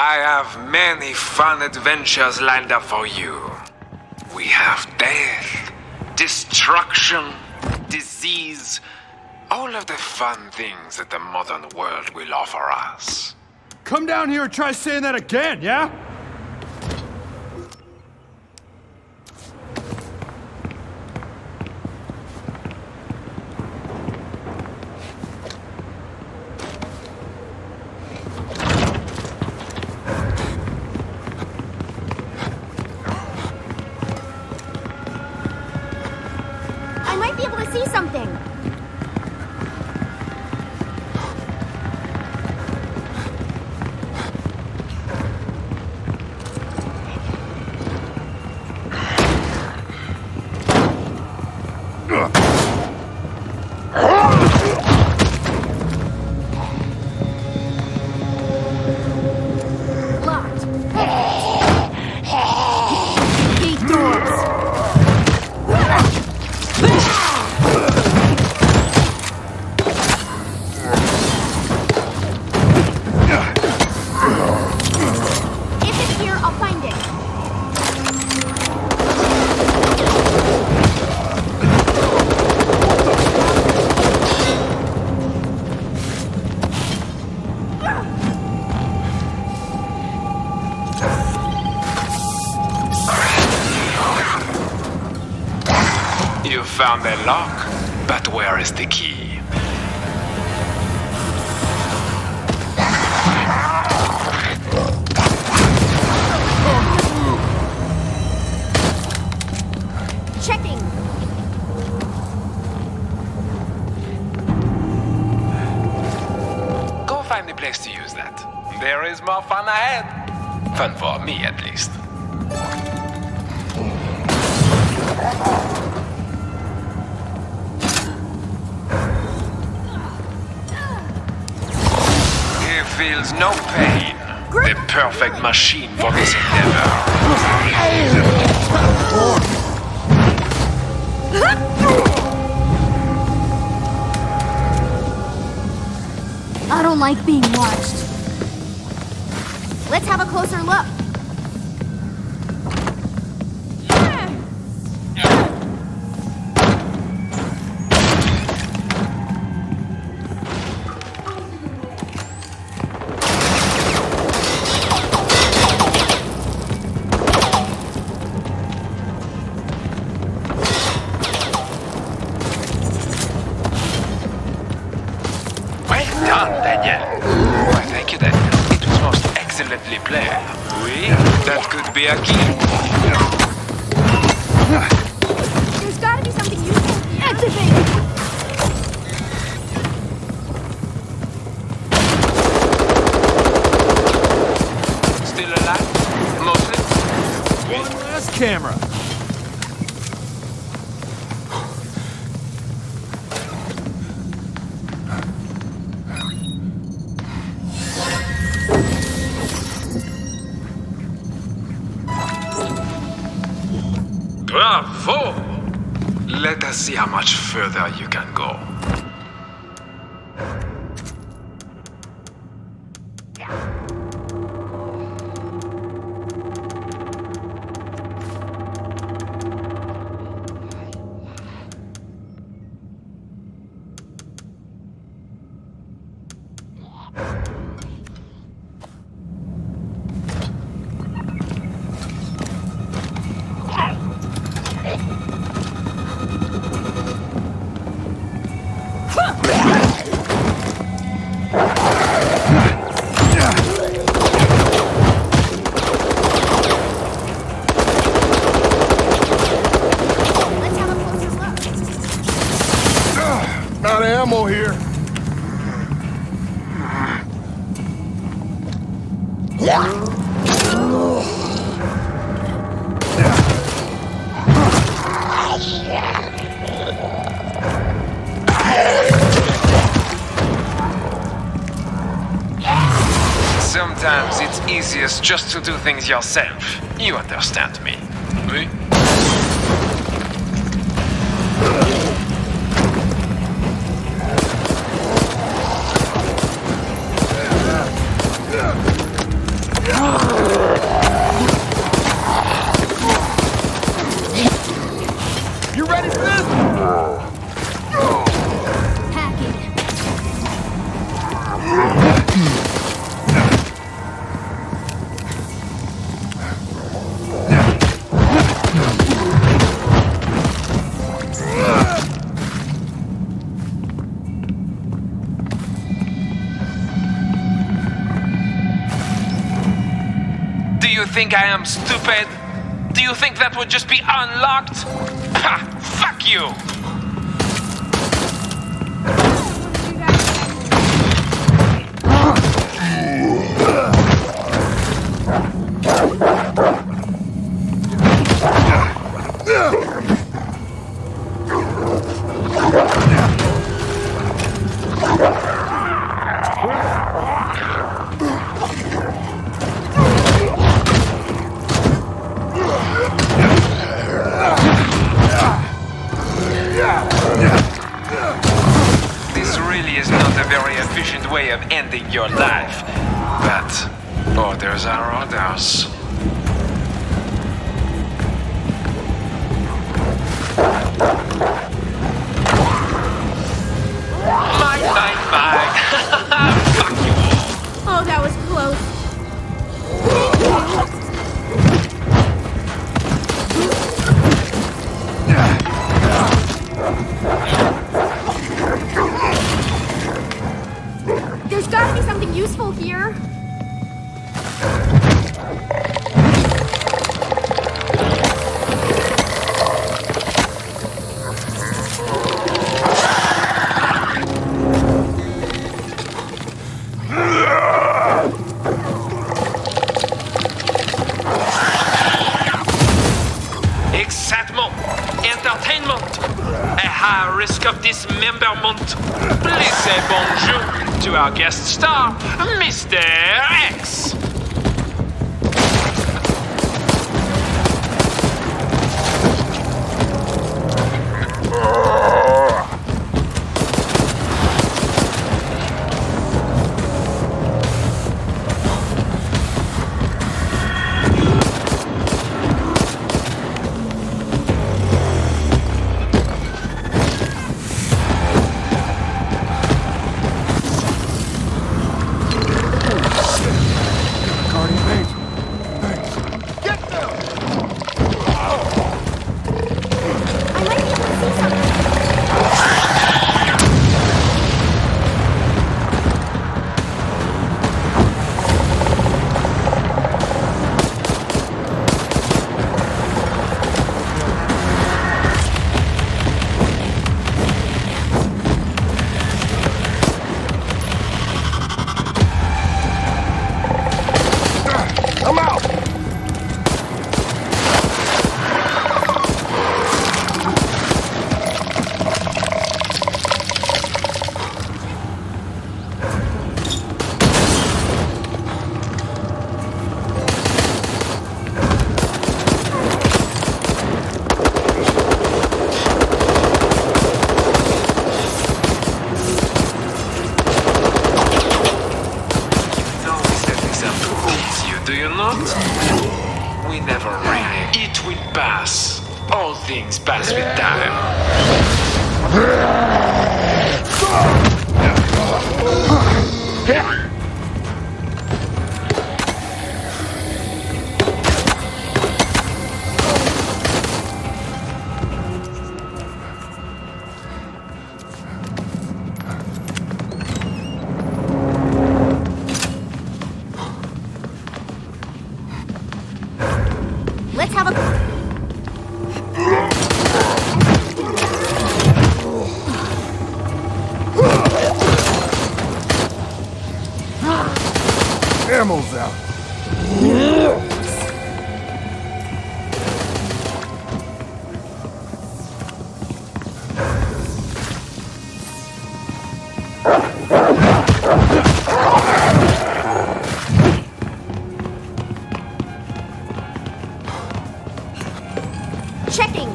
I have many fun adventures lined up for you. We have death, destruction, disease, all of the fun things that the modern world will offer us. Come down here and try saying that again, yeah? I might be able to see something. Locked. Gate doors. If it's here, I'll find it. You found the lock, but where is the key? Checking. Go find the place to use that. There is more fun ahead. Fun for me, at least. He feels no pain. The perfect machine for this endeavor. I don't like being watched. Let's have a closer look. Well done, Daniel. Why, thank you, Daniel. It was most excellently played. Oui, that could be a key. There's gotta be something useful. Activate! Still alive? Mostly? One last camera. Bravo! Let us see how much further you can go. Let's have a closer look. Out of ammo here. Sometimes it's easiest just to do things yourself. You understand me. Oui? You ready for this? Hacking. Do you think I am stupid? Do you think that would just be unlocked? Ha! Fuck you! This really is not a very efficient way of ending your life. But orders are orders. Mine. Fuck you all. Oh, that was close. There's gotta be something useful here. Excitement, entertainment, a high risk of dismemberment. Please say bonjour to our guest star, Mr. X. Cardi Bates. Thanks. Get down! I might be able to see something. I'm out! No, we set this up to tease you, do you not? We never really. It will pass. All things pass with time. Let's have a... Ammo's out. Checking.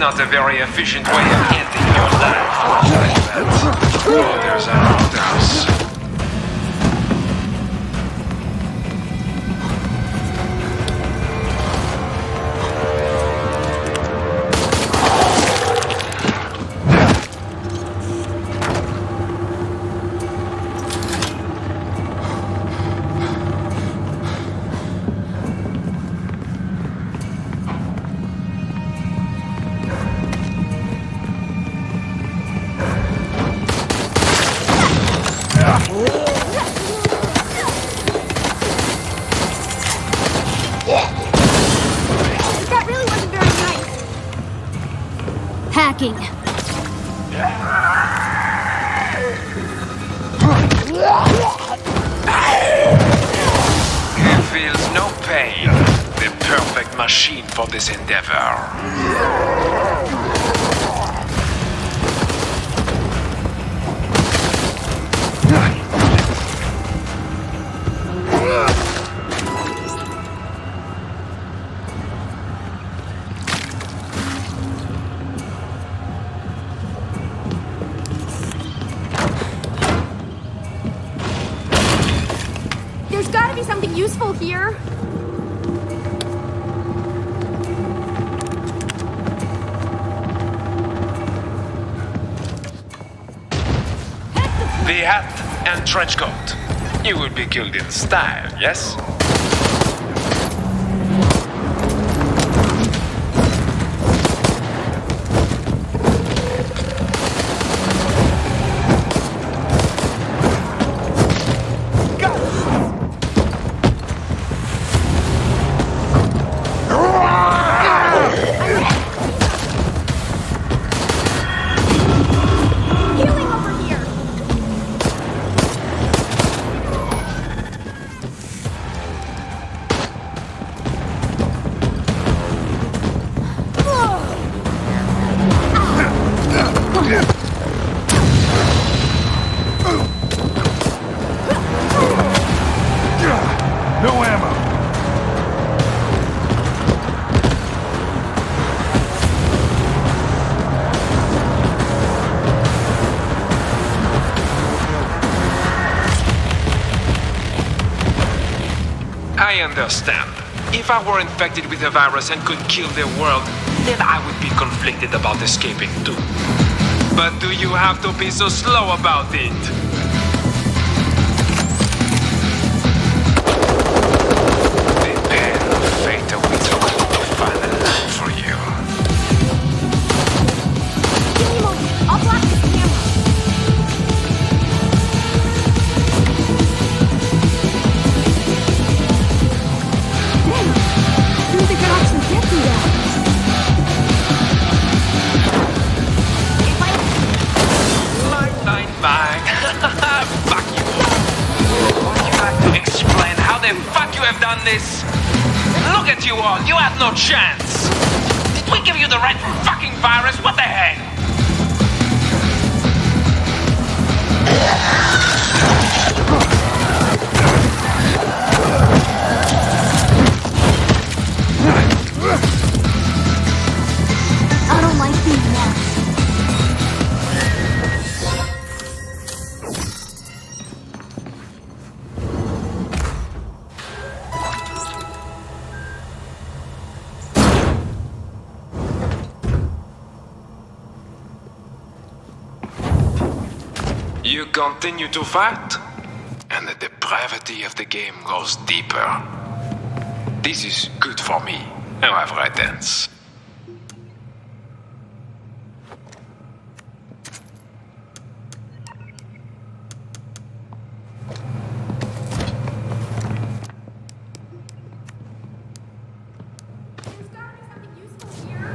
not a very efficient way of ending your life. Like that. Oh, there's an outhouse. That really wasn't very nice. Hacking. He feels no pain. The perfect machine for this endeavor. There's gotta be something useful here. The hat and trench coat. You will be killed in style, yes? Healing over here. No ammo. I understand. If I were infected with a virus and could kill the world, then I would be conflicted about escaping too. But do you have to be so slow about it? The pen of fate awaits the final for you. Give me a moment. I'll block this camera. Damn. I didn't think I'd actually get through that. If I... Fine. Fuck you. Would you like to explain how the fuck you have done this? Look at you all. You had no chance. Did we give you the right fucking virus? What the heck? I don't like being watched. You continue to fight, and the depravity of the game goes deeper. This is good for me, however it ends. There's gotta be something useful here.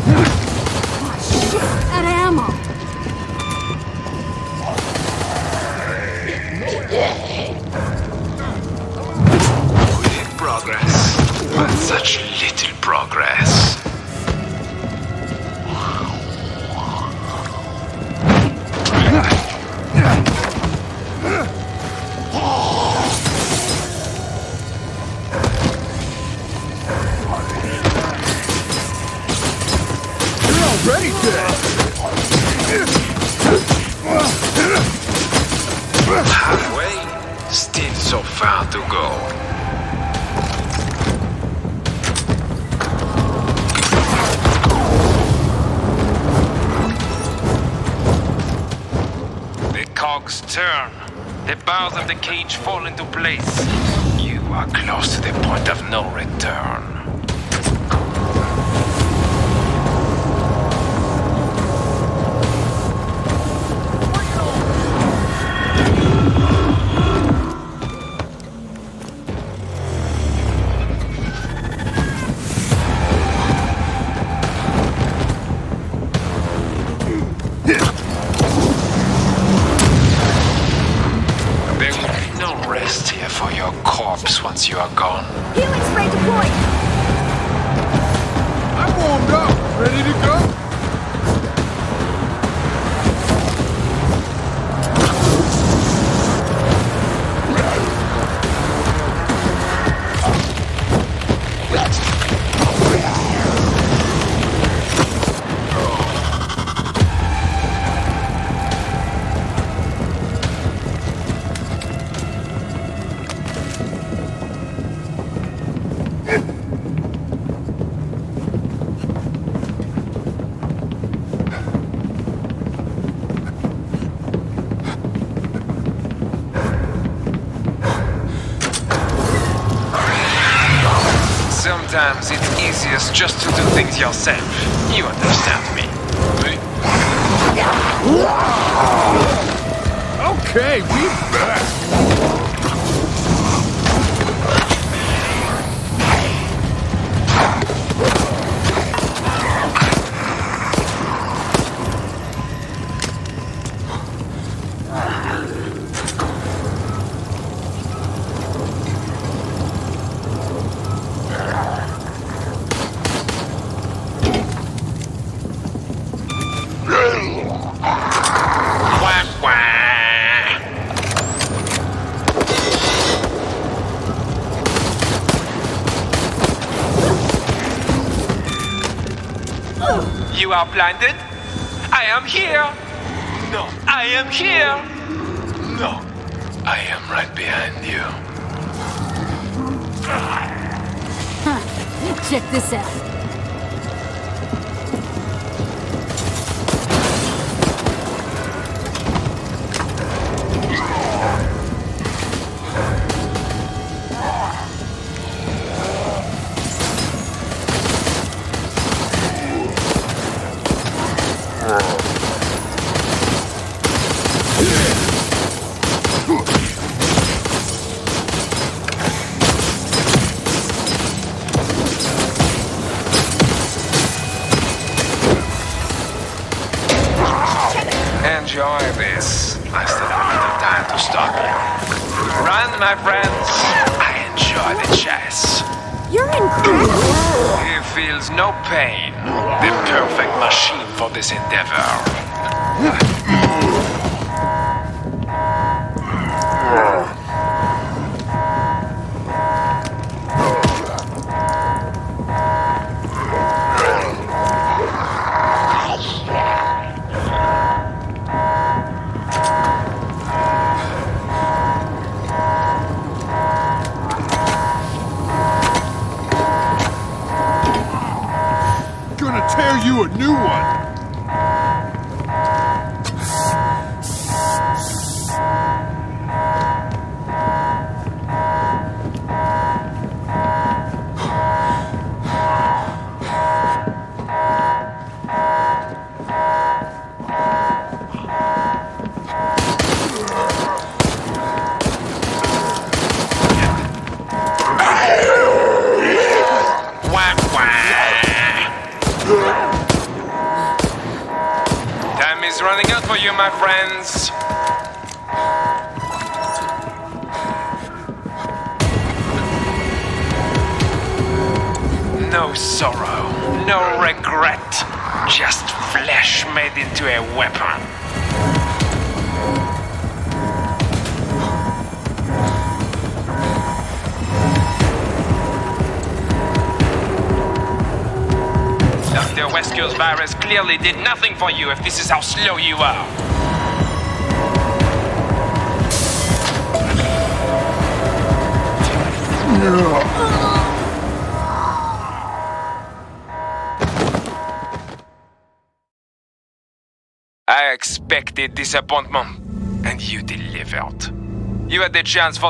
Shit, out of ammo. We did progress, but such little progress. You're already dead! Halfway, still so far to go. The cogs turn. The bars of the cage fall into place. You are close to the point of no return. There will be no rest here for your corpse once you are gone. Healing spray deployed. I'm warmed up! Ready to go? Sometimes it's easiest just to do things yourself. You understand me? Okay, we back! Quack, quack. You are blinded? I am here! No, I am here! No, I am right behind you. Check this out. Enjoy this. I still have a little time to stop you. Run, my friends. I enjoy the chase. You're incredible. He feels no pain. The perfect machine for this endeavor. Gonna tear you a new one! Quack, quack. for you, my friends. No sorrow, no regret. Just flesh made into a weapon. Dr. Wesker's virus clearly did nothing for you if this is how slow you are. I expected disappointment, and you delivered. You had the chance for